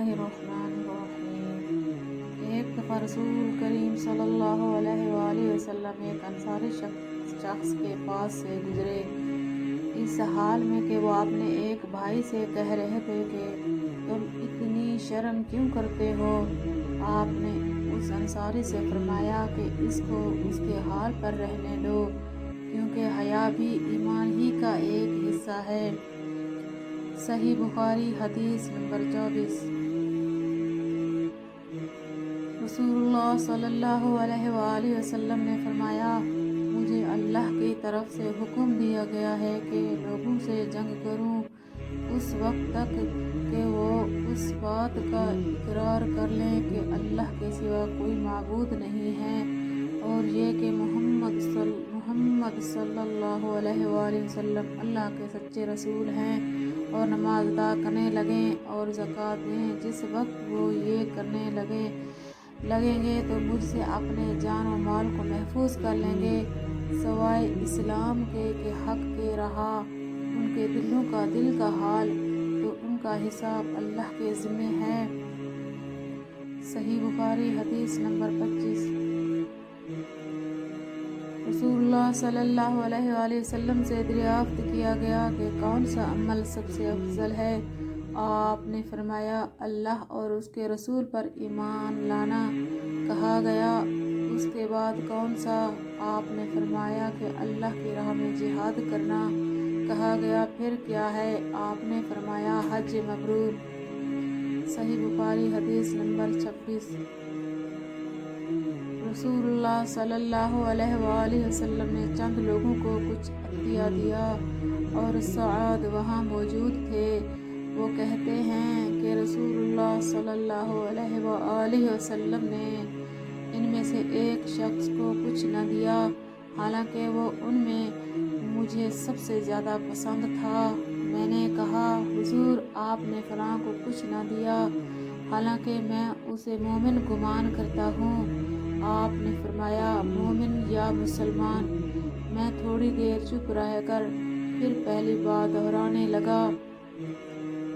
اللہ الرحمن الرحیم۔ ایک دفعہ رسول کریم صلی اللہ علیہ وآلہ وسلم ایک انصاری شخص کے پاس سے گزرے، اس حال میں کہ وہ اپنے ایک بھائی سے کہہ رہے تھے کہ تم اتنی شرم کیوں کرتے ہو؟ آپ نے اس انصاری سے فرمایا کہ اس کو اس کے حال پر رہنے دو، کیونکہ حیا بھی ایمان ہی کا ایک حصہ ہے۔ صحیح بخاری حدیث نمبر 24۔ رسول اللہ صلی اللہ علیہ وآلہ وسلم نے فرمایا، مجھے اللہ کی طرف سے حکم دیا گیا ہے کہ لوگوں سے جنگ کروں اس وقت تک کہ وہ اس بات کا اقرار کر لیں کہ اللہ کے سوا کوئی معبود نہیں ہے، اور یہ کہ محمد صلی اللہ علیہ وآلہ وسلم اللہ کے سچے رسول ہیں، اور نماز ادا کرنے لگیں اور زکوٰۃ دیں۔ جس وقت وہ یہ کرنے لگیں گے تو مجھ سے اپنے جان و مال کو محفوظ کر لیں گے، سوائے اسلام کے کہ حق کے رہا ان کے دلوں کا دل کا حال، تو ان کا حساب اللہ کے ذمہ ہے۔ صحیح بخاری حدیث نمبر 25۔ رسول اللہ صلی اللہ علیہ وآلہ وسلم سے دریافت کیا گیا کہ کون سا عمل سب سے افضل ہے؟ آپ نے فرمایا، اللہ اور اس کے رسول پر ایمان لانا۔ کہا گیا، اس کے بعد کون سا؟ آپ نے فرمایا کہ اللہ کی راہ میں جہاد کرنا۔ کہا گیا، پھر کیا ہے؟ آپ نے فرمایا، حج مبرور۔ صحیح بخاری حدیث نمبر 26۔ رسول اللہ صلی اللہ علیہ وآلہ وسلم نے چند لوگوں کو کچھ عطیہ دیا، اور سعد وہاں موجود تھے۔ وہ کہتے ہیں کہ رسول اللہ صلی اللہ علیہ وآلہ وسلم نے ان میں سے ایک شخص کو کچھ نہ دیا، حالانکہ وہ ان میں مجھے سب سے زیادہ پسند تھا۔ میں نے کہا، حضور، آپ نے فلاں کو کچھ نہ دیا، حالانکہ میں اسے مومن گمان کرتا ہوں۔ آپ نے فرمایا، مومن یا مسلمان؟ میں تھوڑی دیر چپ رہ کر پھر پہلی بات دہرانے لگا۔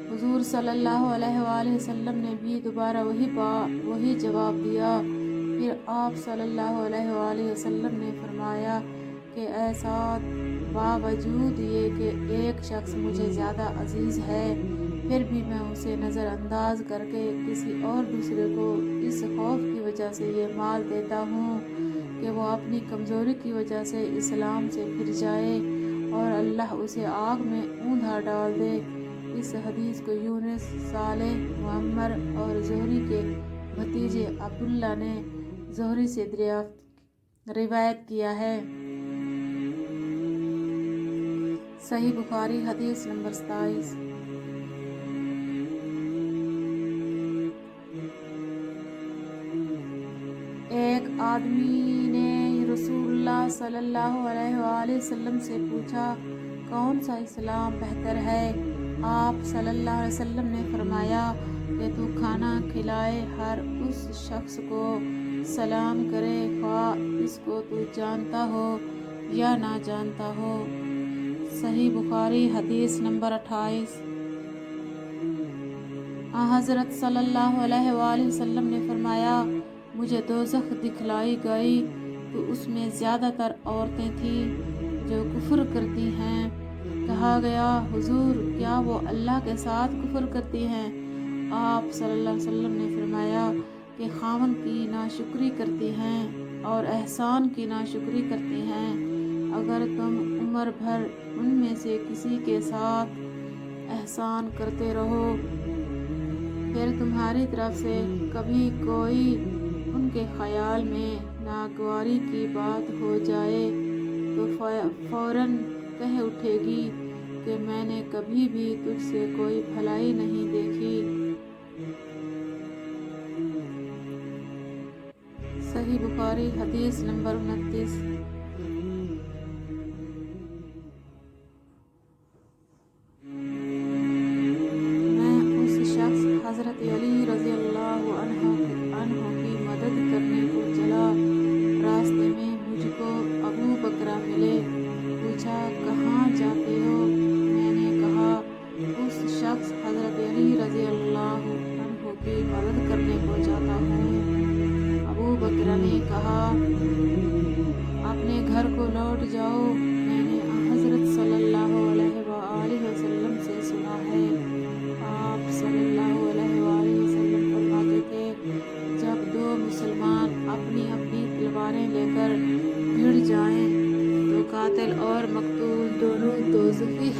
حضور صلی اللہ علیہ وآلہ وسلم نے بھی دوبارہ وہی جواب دیا۔ پھر آپ صلی اللہ علیہ وآلہ وسلم نے فرمایا کہ اے سعد، باوجود یہ کہ ایک شخص مجھے زیادہ عزیز ہے، پھر بھی میں اسے نظر انداز کر کے کسی اور دوسرے کو اس خوف کی وجہ سے یہ مال دیتا ہوں کہ وہ اپنی کمزوری کی وجہ سے اسلام سے پھر جائے اور اللہ اسے آگ میں اوندھا ڈال دے۔ اس حدیث کو یونس، صالح، معمر اور زہری کے بھتیجے عبداللہ نے زہری سے روایت کیا ہے۔ صحیح بخاری حدیث نمبر 27۔ ایک آدمی نے رسول اللہ صلی اللہ علیہ وآلہ وسلم سے پوچھا، کون سا اسلام بہتر ہے؟ آپ صلی اللہ علیہ وسلم نے فرمایا کہ تو کھانا کھلائے، ہر اس شخص کو سلام کرے، خواہ اس کو تو جانتا ہو یا نہ جانتا ہو۔ صحیح بخاری حدیث نمبر 28۔ حضرت صلی اللہ علیہ وآلہ وسلم نے فرمایا، مجھے دوزخ دکھلائی گئی تو اس میں زیادہ تر عورتیں تھیں جو کفر کرتی ہیں۔ کہا گیا، حضور، کیا وہ اللہ کے ساتھ کفر کرتی ہیں؟ آپ صلی اللہ علیہ وسلم نے فرمایا کہ خاوند کی ناشکری کرتی ہیں اور احسان کی ناشکری کرتی ہیں۔ اگر تم عمر بھر ان میں سے کسی کے ساتھ احسان کرتے رہو، پھر تمہاری طرف سے کبھی کوئی ان کے خیال میں ناگواری کی بات ہو جائے تو فوراً کہہ اٹھے گی کہ میں نے کبھی بھی تجھ سے کوئی بھلائی نہیں دیکھی۔ صحیح بخاری حدیث نمبر 29۔ میں اس شخص حضرت علی رضی اللہ عنہ کی مدد کرنے کو چلا، راستے میں مجھ کو ابو بکرہ ملے۔ پوچھا، کہاں جاتے ہو؟ میں نے کہا، اس شخص حضرت علی رضی اللہ عنہ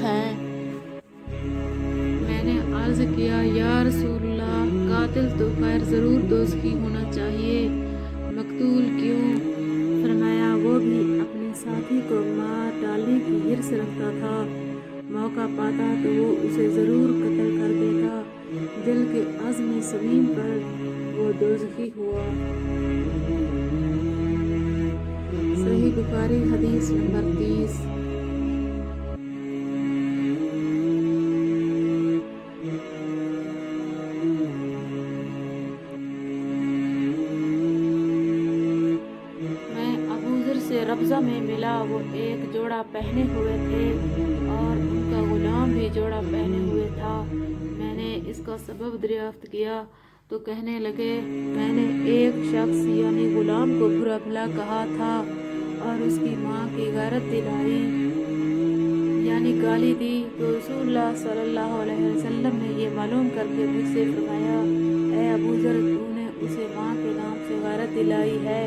ہیں۔ میں نے عرض کیا یا رسول اللہ، قاتل تو خیر ضرور دوزخی ہونا چاہیے، مقتول کیوں؟ فرمایا وہ بھی اپنے ساتھی کو مار ڈالنے کی حرص رکھتا تھا، موقع پاتا تو وہ اسے ضرور قتل کر دیتا، دل کے عزم صمیم پر وہ دوزخی ہوا۔ صحیح بخاری حدیث نمبر 30۔ ربضہ میں ملا، وہ ایک جوڑا پہنے ہوئے تھے اور ان کا غلام بھی جوڑا پہنے ہوئے تھا۔ میں نے اس کا سبب دریافت کیا تو کہنے لگے، میں نے ایک شخص یعنی غلام کو برا بھلا کہا تھا اور اس کی ماں کی غیرت دلائی یعنی گالی دی، تو رسول اللہ صلی اللہ علیہ وسلم نے یہ معلوم کر کے مجھ سے فرمایا، اے ابو ذر، تو نے اسے ماں کے نام سے غیرت دلائی ہے،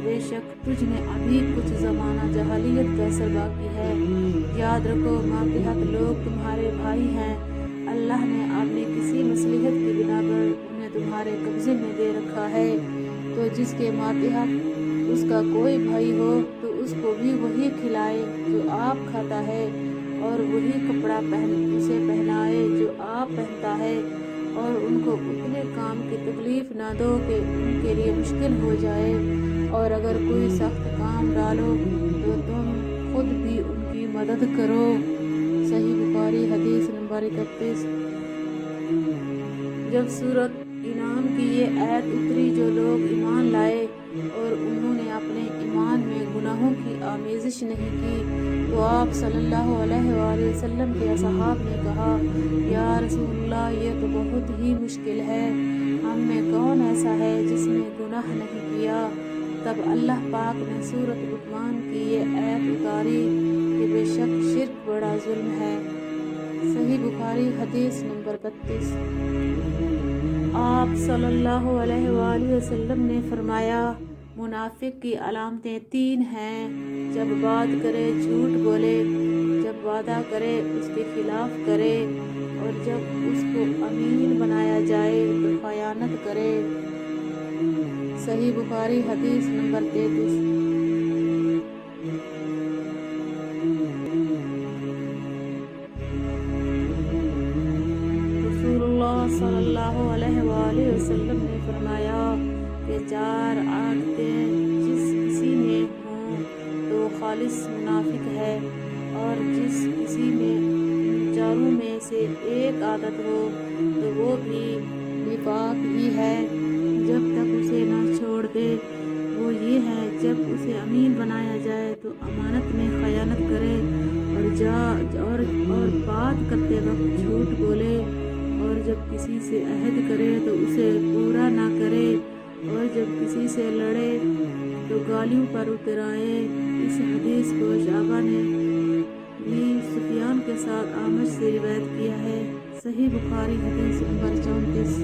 بے شک تجھ میں ابھی کچھ زمانہ جاہلیت کا اثر باقی ہے، یاد رکھو ماتحت لوگ تمہارے بھائی ہیں، اللہ نے اپنی کسی مصلحت کی بنا پر انہیں تمہارے قبضے میں دے رکھا ہے، تو جس کے ماتحت اس کا کوئی بھائی ہو تو اس کو بھی وہی کھلائے جو آپ کھاتا ہے اور وہی کپڑا اسے پہنائے جو آپ پہنتا ہے، اور ان کو اتنے کام کی تکلیف نہ دو کہ ان کے لیے مشکل ہو جائے، اور اگر کوئی سخت کام ڈالو تو تم خود بھی ان کی مدد کرو۔ صحیح بخاری حدیث نمبر 31۔ جب سورۃ انعام کی یہ آیت اتری، جو لوگ ایمان لائے اور انہوں نے اپنے ایمان میں گناہوں کی آمیزش نہیں کی، تو آپ صلی اللہ علیہ وآلہ وسلم کے اصحاب نے کہا، یا رسول اللہ، یہ تو بہت ہی مشکل ہے، ہم میں کون ایسا ہے جس نے گناہ نہیں کیا؟ تب اللہ پاک نے سورۃ لقمان کی یہ آیت اتاری کہ بے شک شرک بڑا ظلم ہے۔ صحیح بخاری حدیث نمبر 32۔ آپ صلی اللہ علیہ وآلہ وسلم نے فرمایا، منافق کی علامتیں 3 ہیں، جب بات کرے جھوٹ بولے، جب وعدہ کرے اس کے خلاف کرے، اور جب اس کو امین بنایا جائے تو خیانت کرے۔ صحیح بخاری حدیث نمبر 33۔ رسول اللہ صلی اللہ علیہ وآلہ وسلم نے فرمایا کہ 4 عادتیں جس کسی میں ہوں تو وہ خالص منافق ہے، اور جس کسی میں ان 4 میں سے ایک عادت ہو تو وہ بھی نفاق ہی ہے، جب تک اسے نہ چھوڑ دے۔ وہ یہ ہے، جب اسے امین بنایا جائے تو امانت میں خیانت کرے، اور بات کرتے وقت جھوٹ بولے، اور جب کسی سے عہد کرے تو اسے پورا نہ کرے، اور جب کسی سے لڑے تو گالیوں پر اتر آئے۔ اس حدیث کو شعبہ نے بھی سفیان کے ساتھ اعمش سے روایت کیا ہے۔ صحیح بخاری حدیث نمبر 34۔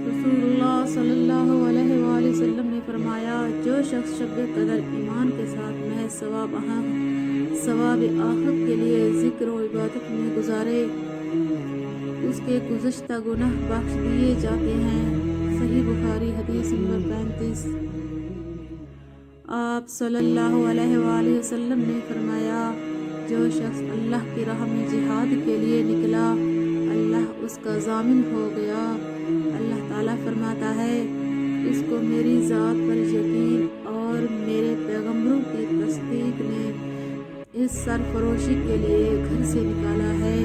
رسول اللہ صلی اللہ علیہ وآلہ وسلم نے فرمایا، جو شخص شب قدر ایمان کے ساتھ محض ثواب آخرت کے لیے ذکر و عبادت میں گزارے، اس کے گزشتہ گناہ بخش دیے جاتے ہیں۔ صحیح بخاری حدیث نمبر 35۔ آپ صلی اللہ علیہ وآلہ وسلم نے فرمایا، جو شخص اللہ کی راہ میں جہاد کے لیے نکلا، اللہ اس کا ضامن ہو گیا۔ اللہ تعالیٰ فرماتا ہے، اس کو میری ذات پر یقین اور میرے پیغمبروں کی تصدیق نے اس سرفروشی کے لیے گھر سے نکالا ہے۔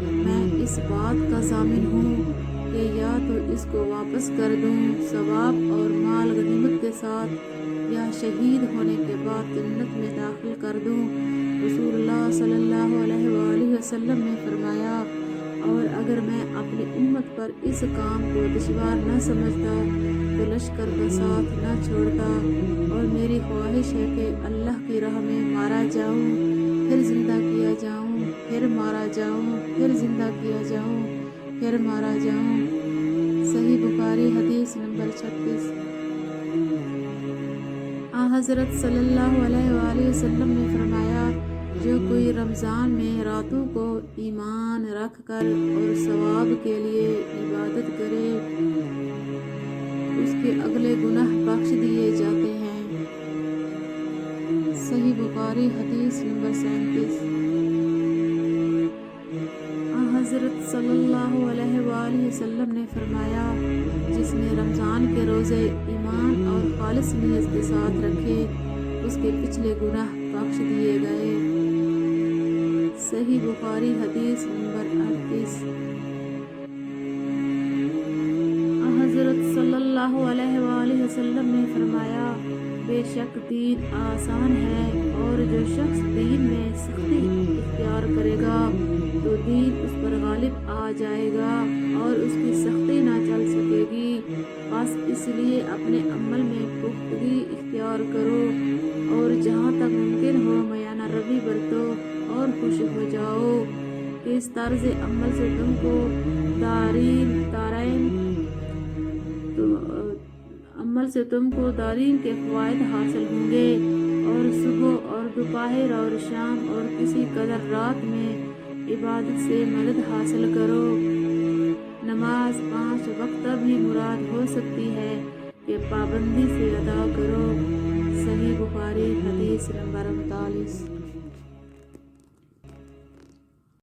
میں اس بات کا ضامن ہوں کہ یا تو اس کو واپس کر دوں ثواب اور مال غنیمت کے ساتھ، یا شہید ہونے کے بعد جنت میں داخل کر دوں۔ رسول اللہ صلی اللہ علیہ وآلہ وسلم نے فرمایا، اور اگر میں اپنی امت پر اس کام کو دشوار نہ سمجھتا تو لشکر کا ساتھ نہ چھوڑتا، اور میری خواہش ہے کہ اللہ کی راہ میں مارا جاؤں، پھر زندہ کیا جاؤں، پھر مارا جاؤں، پھر زندہ کیا جاؤں، پھر مارا جاؤں۔ صحیح بخاری حدیث نمبر 36۔ حضرت صلی اللہ علیہ وآلہ وسلم نے فرمایا، جو کوئی رمضان میں راتوں کو ایمان رکھ کر اور ثواب کے لیے عبادت کرے، اس کے اگلے گناہ بخش دیے جاتے ہیں۔ صحیح بخاری حدیث نمبر 37۔ حضرت صلی اللہ علیہ وآلہ وسلم نے فرمایا، جس نے رمضان کے روزے ایمان اور خالص نیت کے ساتھ رکھے، اس کے پچھلے گناہ بخش دیے گئے۔ صحیح بخاری حدیث نمبر 38۔ حضرت صلی اللہ علیہ وآلہ وسلم نے فرمایا، بے شک دین آسان ہے، اور جو شخص دین میں سختی اختیار کرے گا تو دین اس پر غالب آ جائے گا اور اس کی سختی نہ چل سکے گی۔ بس اس لیے اپنے عمل میں پختگی اختیار کرو، اور جہاں تک ممکن ہو میانہ روی برتو اور خوش ہو جاؤ کہ اس طرز عمل سے تم کو دارین کے فوائد حاصل ہوں گے، اور صبح اور دوپہر اور شام اور کسی قدر رات میں عبادت سے مدد حاصل کرو۔ نماز 5 وقت بھی مراد ہو سکتی ہے کہ پابندی سے ادا کرو۔ صحیح بخاری حدیث نمبر 39۔